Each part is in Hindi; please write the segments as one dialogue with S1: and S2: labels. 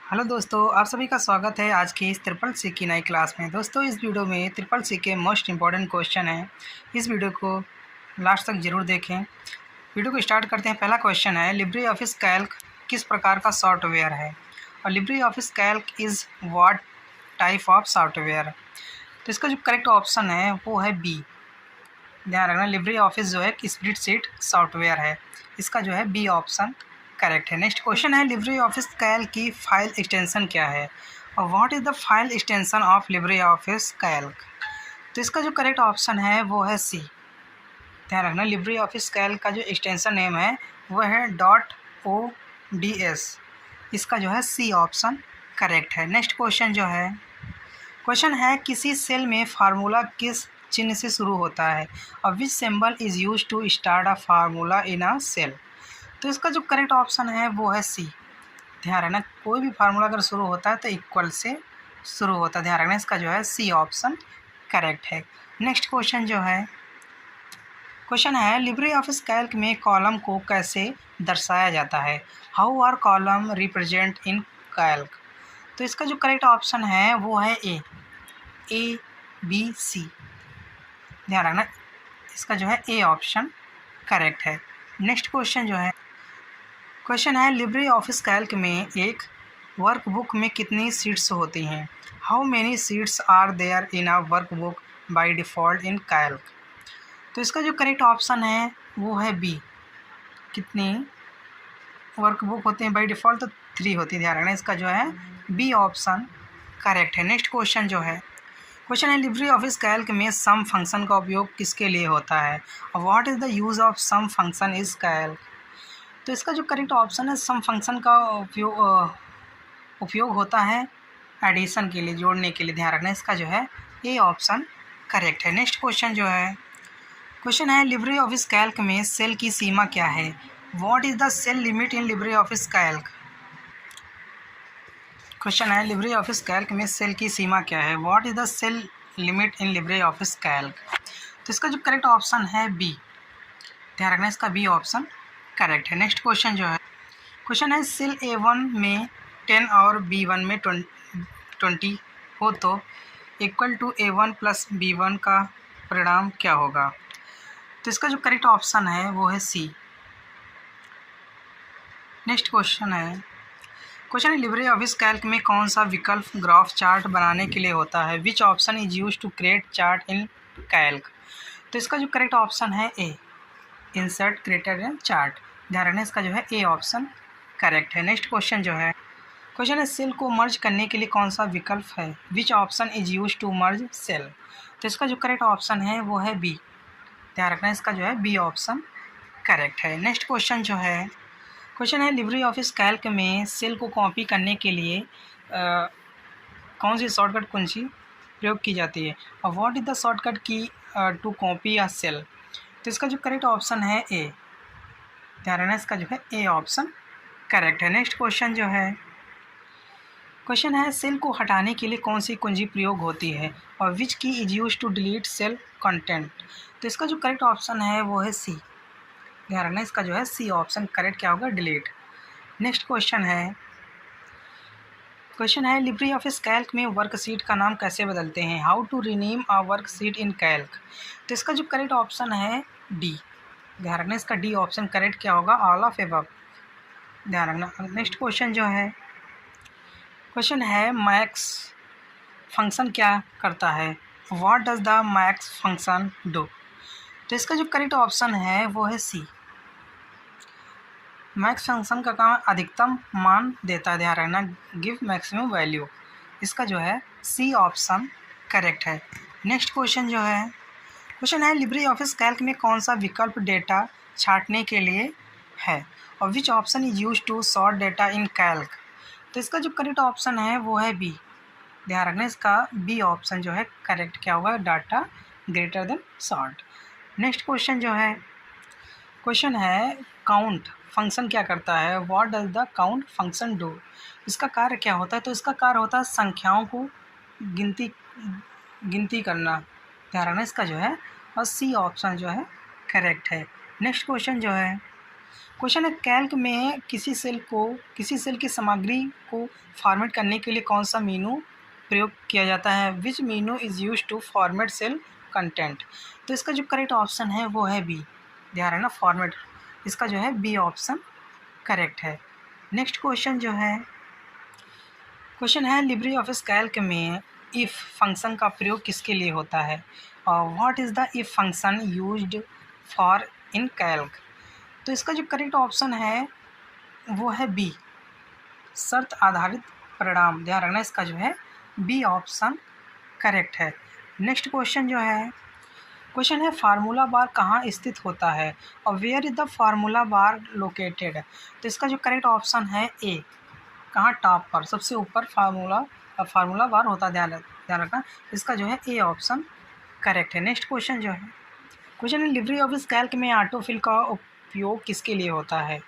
S1: हेलो दोस्तों, आप सभी का स्वागत है आज की इस ट्रिपल सी की नई क्लास में। दोस्तों, इस वीडियो में ट्रिपल सी के मोस्ट इम्पॉर्टेंट क्वेश्चन है। इस वीडियो को लास्ट तक ज़रूर देखें। वीडियो को स्टार्ट करते हैं। पहला क्वेश्चन है, लिब्रे ऑफिस कैल्क किस प्रकार का सॉफ्टवेयर है? और Libre office Calc is what type of software? तो इसका जो करेक्ट ऑप्शन है वो है बी। ध्यान रखना, लिब्रे ऑफिस जो है एक स्प्रेडशीट सॉफ्टवेयर है। इसका जो है बी ऑप्शन करेक्ट है। नेक्स्ट क्वेश्चन है, लिब्रे ऑफिस कैल्क की फाइल एक्सटेंशन क्या है? और what is the file extension of Libre office Calc? तो इसका जो करेक्ट ऑप्शन है वो है सी। ध्यान रखना, लिब्रे ऑफिस कैल्क का जो एक्सटेंशन नेम है वो है .ods। इसका जो है सी ऑप्शन करेक्ट है। नेक्स्ट क्वेश्चन है किसी सेल में फार्मूला किस चिन्ह से शुरू होता है? और which symbol is use to start a formula in a cell? तो इसका जो करेक्ट ऑप्शन है वो है सी। ध्यान रखना, कोई भी फार्मूला अगर शुरू होता है तो इक्वल से शुरू होता है। ध्यान रखना, इसका जो है सी ऑप्शन करेक्ट है। नेक्स्ट क्वेश्चन है, लिब्रे ऑफिस कैल्क में कॉलम को कैसे दर्शाया जाता है? How are column represent in Calc? तो इसका जो करेक्ट ऑप्शन है वो है ए बी सी। ध्यान रखना, इसका जो है ए ऑप्शन करेक्ट है। नेक्स्ट क्वेश्चन है लिब्रे ऑफिस कैल्क में एक वर्कबुक में कितनी सीट्स होती हैं? How many sheets are there in a workbook by default in Calc? तो इसका जो करेक्ट ऑप्शन है वो है बी। कितनी वर्कबुक होते हैं बाय डिफ़ॉल्ट? तो 3 होती है। ध्यान रखना, इसका जो है बी ऑप्शन करेक्ट है। नेक्स्ट क्वेश्चन है लिब्रे ऑफिस कैल्क में सम फंक्शन का उपयोग किसके लिए होता है? What is the use of sum function is Calc? तो इसका जो करेक्ट ऑप्शन है, सम फंक्शन का उपयोग होता है एडिशन के लिए, जोड़ने के लिए। ध्यान रखना, इसका जो है ए ऑप्शन करेक्ट है। नेक्स्ट क्वेश्चन है लिब्रे ऑफिस कैल्क में सेल की सीमा क्या है? What is the cell limit in LibreOffice Calc? Question है लिब्रे ऑफिस कैल्क में सेल की सीमा क्या है? What is the cell limit in LibreOffice Calc? तो इसका जो करेक्ट ऑप्शन है बी। ध्यान रखना, इसका बी ऑप्शन करेक्ट है। नेक्स्ट क्वेश्चन है सेल A1 में 10 और B1 में 20 हो तो equal to A1 plus B1 का परिणाम क्या होगा? तो इसका जो करेक्ट ऑप्शन है वो है सी। नेक्स्ट क्वेश्चन है लिब्रे ऑफिस कैल्क में कौन सा विकल्प ग्राफ चार्ट बनाने के लिए होता है? Which option is use to create chart in Calc? तो इसका जो करेक्ट ऑप्शन है A, insert creator in chart. ध्यान रखना, इसका जो है ए ऑप्शन करेक्ट है। नेक्स्ट क्वेश्चन है सेल को मर्ज करने के लिए कौन सा विकल्प है? Which option is use to merge cell? तो इसका जो करेक्ट ऑप्शन है वो है बी। ध्यान रखना, इसका जो है बी ऑप्शन करेक्ट है। नेक्स्ट क्वेश्चन है लिब्रे ऑफिस कैल्क में सेल को कॉपी करने के लिए कौन सी शॉर्टकट कुंजी प्रयोग की जाती है? और what is the shortcut key to copy a cell? तो इसका जो करेक्ट ऑप्शन है ए। ध्यान रखना, इसका जो है ए ऑप्शन करेक्ट है। नेक्स्ट क्वेश्चन है सेल को हटाने के लिए कौन सी कुंजी प्रयोग होती है? और which key is use to delete cell content? तो इसका जो करेक्ट ऑप्शन है वो है सी। ध्यान रखना, इसका जो है सी ऑप्शन करेक्ट क्या होगा? डिलीट। नेक्स्ट क्वेश्चन है लिब्रे ऑफिस कैल्क में वर्कशीट का नाम कैसे बदलते हैं? How to rename a worksheet in Calc? तो इसका जो करेक्ट ऑप्शन है डी। ध्यान रखना, इसका डी ऑप्शन करेक्ट क्या होगा? All of above. ध्यान रखना। नेक्स्ट क्वेश्चन है मैक्स फंक्शन क्या करता है? What does the max function do? तो इसका जो करेक्ट ऑप्शन है वो है सी। मैक्स फंक्शन का काम अधिकतम मान देता है। ध्यान रखना, गिव मैक्सिमम वैल्यू। इसका जो है सी ऑप्शन करेक्ट है। नेक्स्ट क्वेश्चन है लिब्रे ऑफिस कैल्क में कौन सा विकल्प डेटा छांटने के लिए है? और which option is use to sort data in Calc? तो इसका जो करेक्ट ऑप्शन है वो है बी। ध्यान रखना, इसका बी ऑप्शन जो है करेक्ट क्या होगा? Data greater than sort. Next question है काउंट फंक्शन क्या करता है? What does the count function do? इसका कार्य क्या होता है? तो इसका कार्य होता है संख्याओं को गिनती करना। ध्यान रखना, इसका जो है और सी ऑप्शन जो है करेक्ट है। नेक्स्ट क्वेश्चन है कैल्क में किसी सेल की सामग्री को फॉर्मेट करने के लिए कौन सा मीनू प्रयोग किया जाता है। Which menu is use to format cell content. तो इसका जो करेक्ट ऑप्शन है वो है बी। ध्यान रखना फॉर्मेट, इसका जो है बी ऑप्शन करेक्ट है। नेक्स्ट क्वेश्चन है लिब्रे ऑफिस कैल्क में इफ़ फंक्शन का प्रयोग किसके लिए होता है। What is the if function used for in Calc. तो इसका जो करेक्ट ऑप्शन है वो है बी, शर्त आधारित परिणाम। ध्यान रखना इसका जो है बी ऑप्शन करेक्ट है। नेक्स्ट क्वेश्चन है फार्मूला बार कहाँ स्थित होता है और where is the formula bar located. तो इसका जो करेक्ट ऑप्शन है ए, कहाँ टॉप पर सबसे ऊपर फार्मूला बार होता है। ध्यान रखना इसका जो है ए ऑप्शन करेक्ट है। नेक्स्ट क्वेश्चन है लिब्रे ऑफिस कैल्क में ऑटोफिल का उपयोग किसके लिए होता है।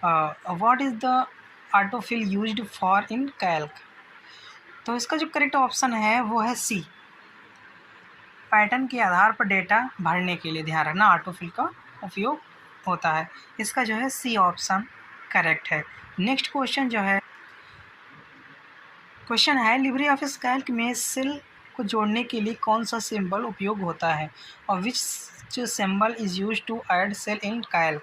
S1: What is the autofill used for in Calc. तो इसका जो करेक्ट ऑप्शन है वो है सी, पैटर्न के आधार पर डेटा भरने के लिए। ध्यान रखना ऑटोफिल का उपयोग होता है, इसका जो है सी ऑप्शन करेक्ट है। नेक्स्ट क्वेश्चन है लिब्रे ऑफिस कैल्क में सेल को जोड़ने के लिए कौन सा सिंबल उपयोग होता है और which symbol is use to add cell in Calc.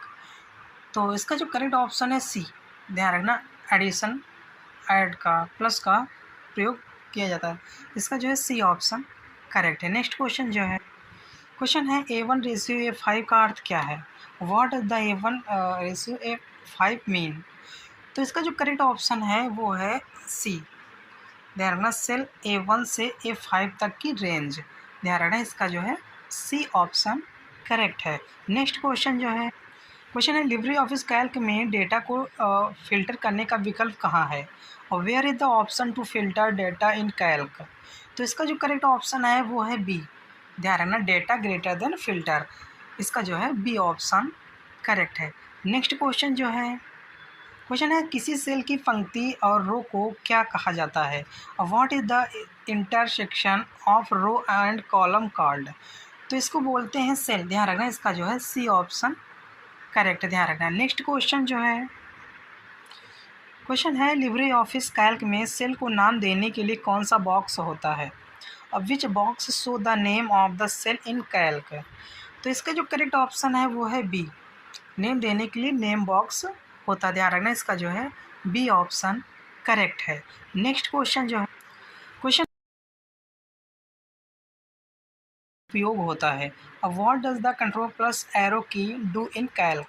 S1: तो इसका जो करेक्ट ऑप्शन है सी। ध्यान रखना एडिशन, ऐड का, प्लस का प्रयोग किया जाता है, इसका जो है सी ऑप्शन करेक्ट है। नेक्स्ट क्वेश्चन है A1:A5 का अर्थ क्या है। What is the A1:A5 mean. तो इसका जो करेक्ट ऑप्शन है वो है सी। ध्यान रखना सेल A1 से A5 तक की रेंज। ध्यान रखना इसका जो है सी ऑप्शन करेक्ट है। नेक्स्ट क्वेश्चन है लिब्रे ऑफिस कैल्क में डेटा को फिल्टर करने का विकल्प कहाँ है और where is the option to filter data in Calc. तो इसका जो करेक्ट ऑप्शन है वो है बी। ध्यान रखना डेटा ग्रेटर देन फिल्टर, इसका जो है बी ऑप्शन करेक्ट है। नेक्स्ट क्वेश्चन है किसी सेल की पंक्ति और रो को क्या कहा जाता है। What is the intersection of row and column called. तो इसको बोलते हैं सेल। ध्यान रखना इसका जो है सी ऑप्शन करेक्ट है। ध्यान रखना। नेक्स्ट क्वेश्चन है लिब्रे ऑफिस कैल्क में सेल को नाम देने के लिए कौन सा बॉक्स होता है और which box show the name of the cell in Calc. तो इसका जो करेक्ट ऑप्शन है वो है बी, नेम देने के लिए नेम बॉक्स होता है। ध्यान रखना इसका जो है बी ऑप्शन करेक्ट है। नेक्स्ट क्वेश्चन उपयोग होता है और what does the control plus arrow की डू इन कैल्क।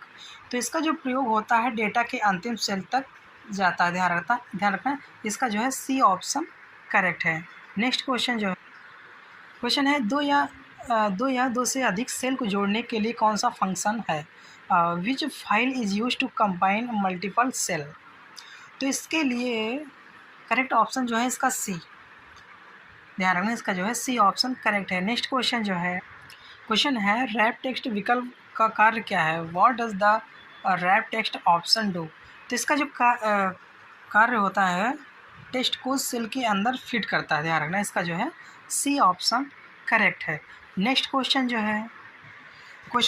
S1: तो इसका जो प्रयोग होता है डेटा के अंतिम सेल तक जाता है। ध्यान रखना इसका जो है सी ऑप्शन करेक्ट है। नेक्स्ट क्वेश्चन है दो से अधिक सेल को जोड़ने के लिए कौन सा फंक्शन है। Which file is use to combine multiple cell. तो इसके लिए करेक्ट ऑप्शन जो है इसका सी। ध्यान रखना इसका जो है सी ऑप्शन करेक्ट है। नेक्स्ट क्वेश्चन है रैप टेक्स्ट विकल्प का कार्य क्या है। What does the wrap text option do. तो इसका जो कार्य होता है टेक्स्ट को सेल के अंदर फिट करता है। ध्यान रखना इसका जो है सी ऑप्शन करेक्ट है। नेक्स्ट क्वेश्चन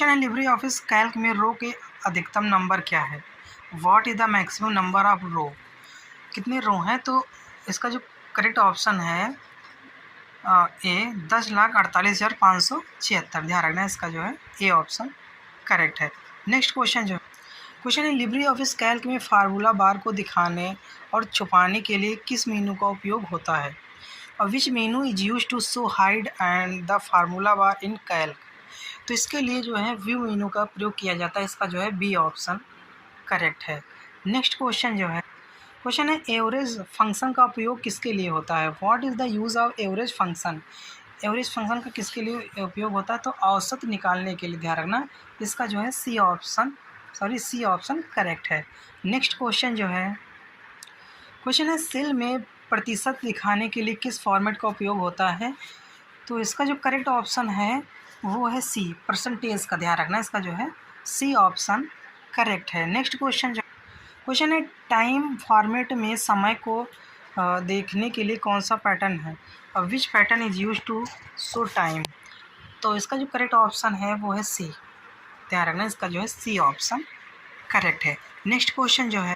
S1: है लिब्रे ऑफिस कैल्क में रो के अधिकतम नंबर क्या है। What is the maximum number of row. कितने रो हैं। तो इसका जो करेक्ट ऑप्शन है ए 10,48,576। ध्यान रखना इसका जो है ए ऑप्शन करेक्ट है। नेक्स्ट क्वेश्चन है लिब्रे ऑफिस कैल्क में फार्मूला बार को दिखाने और छुपाने के लिए किस मेनू का उपयोग होता है और which menu is use to show hide and the formula bar in Calc. तो इसके लिए जो है व्यू मेनू का प्रयोग किया जाता है, इसका जो है बी ऑप्शन करेक्ट है। नेक्स्ट क्वेश्चन है एवरेज फंक्शन का उपयोग किसके लिए होता है। What is the use of average function. Average function का किसके लिए उपयोग होता है। तो औसत निकालने के लिए। ध्यान रखना इसका जो है सी ऑप्शन करेक्ट है। नेक्स्ट क्वेश्चन है सेल में प्रतिशत दिखाने के लिए किस फॉर्मेट का उपयोग होता है। तो इसका जो करेक्ट ऑप्शन है वो है सी, परसेंटेज का। ध्यान रखना इसका जो है सी ऑप्शन करेक्ट है। नेक्स्ट क्वेश्चन है टाइम फॉर्मेट में समय को देखने के लिए कौन सा पैटर्न है और which pattern is use to show time. तो इसका जो करेक्ट ऑप्शन है वो है सी। ध्यान रखना इसका जो है सी ऑप्शन करेक्ट है। नेक्स्ट क्वेश्चन जो है,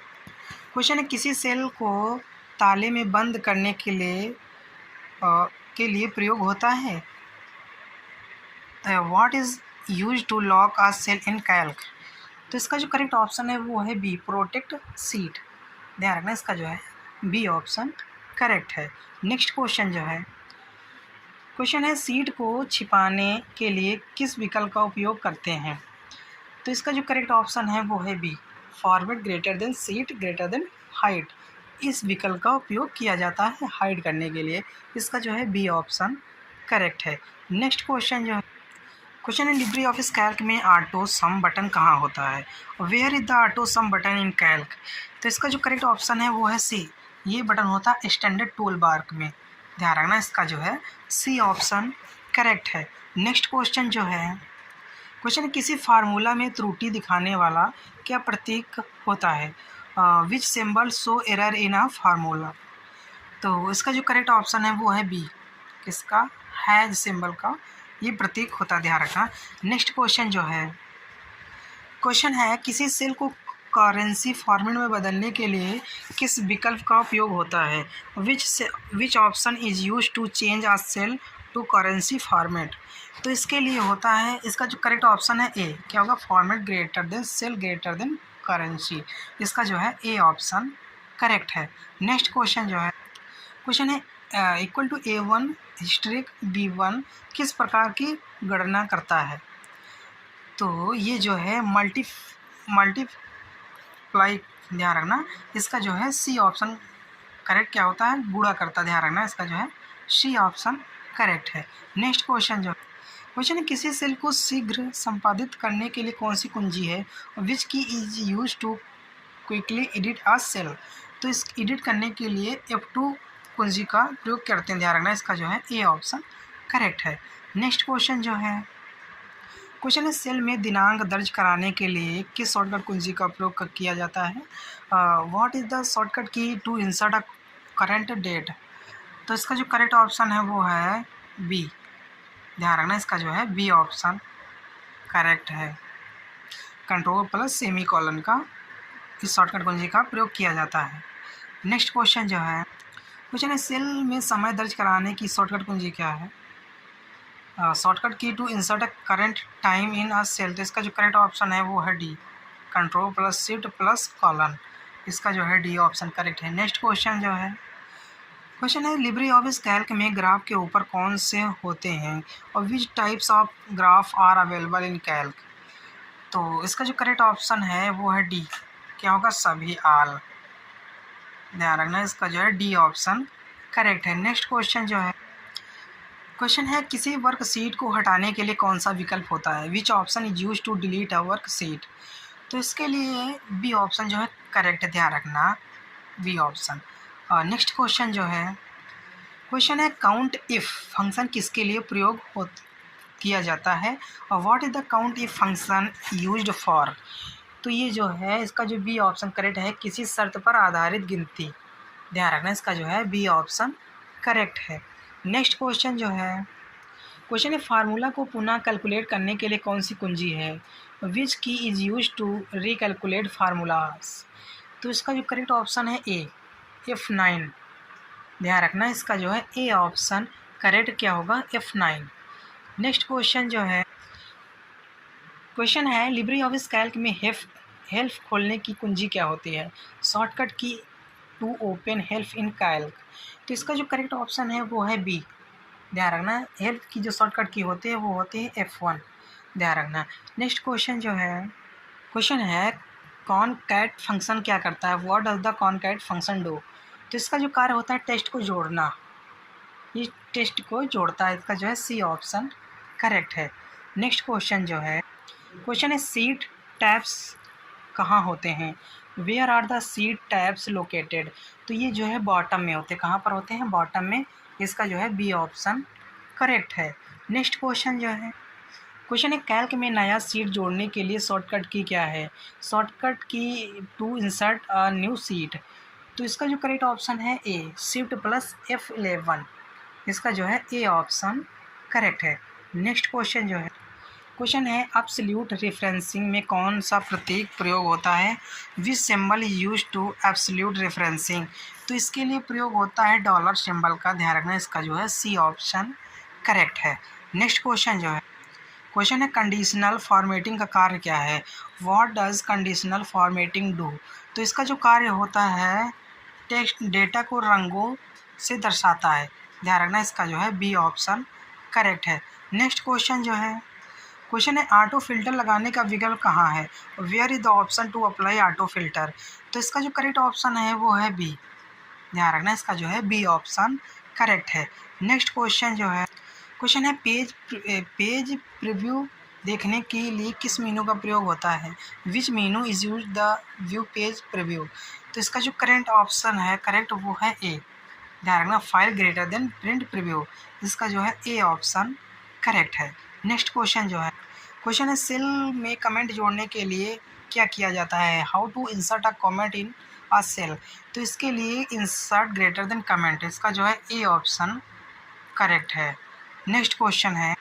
S1: क्वेश्चन है किसी सेल को ताले में बंद करने के लिए प्रयोग होता है। What is use to lock a cell in Calc. तो इसका जो करेक्ट ऑप्शन है वो है बी, प्रोटेक्ट सीट। ध्यान रखना, इसका जो है बी ऑप्शन करेक्ट है। नेक्स्ट क्वेश्चन जो है, क्वेश्चन है सीट को छिपाने के लिए किस विकल्प का उपयोग करते हैं। तो इसका जो करेक्ट ऑप्शन है वो है B, forward greater than sheet greater than height. इस विकल्प का उपयोग किया जाता है हाइड करने के लिए। इसका जो है बी ऑप्शन करेक्ट है। नेक्स्ट क्वेश्चन जो है, क्वेश्चन है लिब्रे ऑफिस कैल्क में ऑटो सम बटन कहाँ होता है। Where is the auto sum button in Calc. तो इसका जो करेक्ट ऑप्शन है वो है सी, ये बटन होता है स्टैंडर्ड टूल बार में। ध्यान रखना, इसका जो है सी ऑप्शन करेक्ट है। नेक्स्ट क्वेश्चन जो है, क्वेश्चन किसी फार्मूला में त्रुटि दिखाने वाला क्या प्रतीक होता है। Which symbol show error in a formula. तो इसका जो करेक्ट ऑप्शन है वो है बी, किसका, हैज सिंबल का ये प्रतीक होता है। ध्यान रखना। नेक्स्ट क्वेश्चन जो है, क्वेश्चन है किसी सेल को करेंसी फॉर्मेट में बदलने के लिए किस विकल्प का उपयोग होता है। Which option is use to change a cell to currency format. तो इसके लिए होता है, इसका जो करेक्ट ऑप्शन है ए, क्या होगा, format greater than cell greater than currency. इसका जो है ए ऑप्शन करेक्ट है। नेक्स्ट क्वेश्चन जो है, क्वेश्चन है equal to A1 historic B1 किस प्रकार की गणना करता है। तो ये जो है मल्टीप्लाई। ध्यान रखना, इसका जो है सी ऑप्शन करेक्ट क्या होता है, गुणा करता। ध्यान रखना, इसका जो है सी ऑप्शन करेक्ट है। नेक्स्ट क्वेश्चन जो, क्वेश्चन है किसी सेल को शीघ्र संपादित करने के लिए कौन सी कुंजी है। Which key is use to quickly edit a cell. तो इस एडिट करने के लिए F2 कुंजी का प्रयोग करते हैं। ध्यान रखना, इसका जो है ए ऑप्शन करेक्ट है। नेक्स्ट क्वेश्चन जो है, क्वेश्चन है सेल में दिनांक दर्ज कराने के लिए किस शॉर्टकट कुंजी का प्रयोग किया जाता है। What is the shortcut key to insert a current date. तो इसका जो करेक्ट ऑप्शन है वो है बी। ध्यान रखना, इसका जो है बी ऑप्शन करेक्ट है। कंट्रोल प्लस सेमी कॉलन का इस शॉर्टकट कुंजी का प्रयोग किया जाता है। नेक्स्ट क्वेश्चन जो है, क्वेश्चन है सेल में समय दर्ज कराने की शॉर्टकट कुंजी क्या है। Shortcut key to insert a current time in a cell. तो इसका जो करेक्ट ऑप्शन है वो है D, control plus shift plus colon. इसका जो है डी ऑप्शन करेक्ट है। नेक्स्ट क्वेश्चन जो है, क्वेश्चन है लिब्रे ऑफिस कैल्क में ग्राफ के ऊपर कौन से होते हैं और which types of graph are available in Calc. तो इसका जो करेक्ट ऑप्शन है वो है डी, क्या होगा, सभी आल। ध्यान रखना, इसका जो है डी ऑप्शन करेक्ट है। नेक्स्ट क्वेश्चन जो है, क्वेश्चन है किसी वर्कशीट को हटाने के लिए कौन सा विकल्प होता है। Which option is use to delete a worksheet. तो इसके लिए बी ऑप्शन जो है करेक्ट है। ध्यान रखना, बी ऑप्शन। नेक्स्ट क्वेश्चन जो है, क्वेश्चन है काउंट इफ फंक्शन किसके लिए प्रयोग किया जाता है और what is the count if function used for. तो ये जो है इसका जो बी ऑप्शन करेक्ट है, किसी शर्त पर आधारित गिनती। ध्यान रखना, इसका जो है बी ऑप्शन करेक्ट है। नेक्स्ट क्वेश्चन जो है, क्वेश्चन है फार्मूला को पुनः कैलकुलेट करने के लिए कौन सी कुंजी है। Which key is use to recalculate formulas. तो इसका जो करेक्ट ऑप्शन है ए, F9। ध्यान रखना, इसका जो है ए ऑप्शन करेक्ट क्या होगा, F9। नेक्स्ट क्वेश्चन जो है, क्वेश्चन है लिब्रे ऑफिस कैल्क में हेल्प खोलने की कुंजी क्या होती है। Shortcut key to open help in Calc. तो इसका जो करेक्ट ऑप्शन है वो है बी। ध्यान रखना, हेल्प की जो शॉर्टकट की होती है वो होती है F1। ध्यान रखना। नेक्स्ट क्वेश्चन जो है, क्वेश्चन है कॉनकैट फंक्शन क्या करता है। What does the concat function do. तो इसका जो कार्य होता है टेस्ट को जोड़ना, ये टेस्ट को जोड़ता है। इसका जो है सी ऑप्शन करेक्ट है। नेक्स्ट क्वेश्चन जो है, क्वेश्चन है सीट टैब्स कहाँ होते हैं। Where are the sheet tabs located. तो ये जो है बॉटम में होते हैं। कहाँ पर होते हैं, बॉटम में। इसका जो है बी ऑप्शन करेक्ट है। नेक्स्ट क्वेश्चन जो है, क्वेश्चन है कैल्क में नया सीट जोड़ने के लिए शॉर्टकट की क्या है। Shortcut key to insert a new sheet. तो इसका जो करेक्ट ऑप्शन है ए, शिफ्ट प्लस F11। इसका जो है ए ऑप्शन करेक्ट है। नेक्स्ट क्वेश्चन जो है, क्वेश्चन है एब्सोल्यूट रेफरेंसिंग में कौन सा प्रतीक प्रयोग होता है? Which symbol use to absolute referencing? तो इसके लिए प्रयोग होता है डॉलर सिंबल का। ध्यान रखना, इसका जो है सी ऑप्शन करेक्ट है। नेक्स्ट क्वेश्चन जो है, क्वेश्चन है कंडीशनल फॉर्मेटिंग का कार्य क्या है? What does conditional formatting do? तो इसका जो कार्य होता है टेक्स्ट डेटा को रंगों से दर्शाता है। ध्यान रखना, इसका जो है बी ऑप्शन करेक्ट है। नेक्स्ट क्वेश्चन जो है, क्वेश्चन है ऑटो फिल्टर लगाने का विकल्प कहाँ है? Where is the option to apply auto filter? तो इसका जो करेक्ट ऑप्शन है वो है बी। ध्यान रखना, इसका जो है बी ऑप्शन करेक्ट है। नेक्स्ट क्वेश्चन जो है, क्वेश्चन है पेज प्रीव्यू देखने के लिए किस मेनू का प्रयोग होता है? Which menu is use the view page preview? तो इसका जो करेक्ट ऑप्शन है करेक्ट वो है ए। ध्यान रखना, file greater than print preview, इसका जो है ए ऑप्शन करेक्ट है। नेक्स्ट क्वेश्चन जो है, क्वेश्चन है सेल में कमेंट जोड़ने के लिए क्या किया जाता है? How to insert a comment in a cell? तो इसके लिए इंसर्ट ग्रेटर देन कमेंट, इसका जो है ए ऑप्शन करेक्ट है। नेक्स्ट क्वेश्चन है,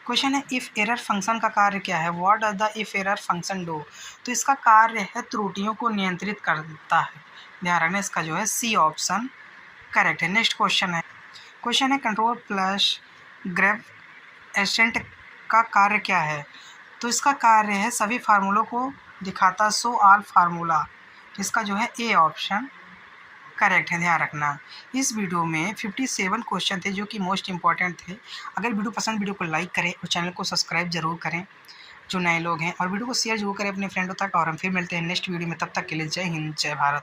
S1: क्वेश्चन है इफ़ एरर फंक्शन का कार्य क्या है? What does the if error function do? तो इसका कार्य है त्रुटियों को नियंत्रित करता है। ध्यान रखना, इसका जो है सी ऑप्शन करेक्ट है। नेक्स्ट क्वेश्चन है कंट्रोल प्लस ग्रेव एसेंट का कार्य क्या है? तो इसका कार्य है सभी फार्मूलों को दिखाता, सो ऑल फार्मूला, इसका जो है ए ऑप्शन करेक्ट है। ध्यान रखना, इस वीडियो में 57 क्वेश्चन थे जो कि मोस्ट इंपॉर्टेंट थे। अगर वीडियो पसंद, वीडियो को लाइक करें और चैनल को सब्सक्राइब जरूर करें जो नए लोग हैं, और वीडियो को शेयर जरूर करें अपने फ्रेंडों तक। और हम फिर मिलते हैं नेक्स्ट वीडियो में, तब तक के लिए जय हिंद, जय भारत।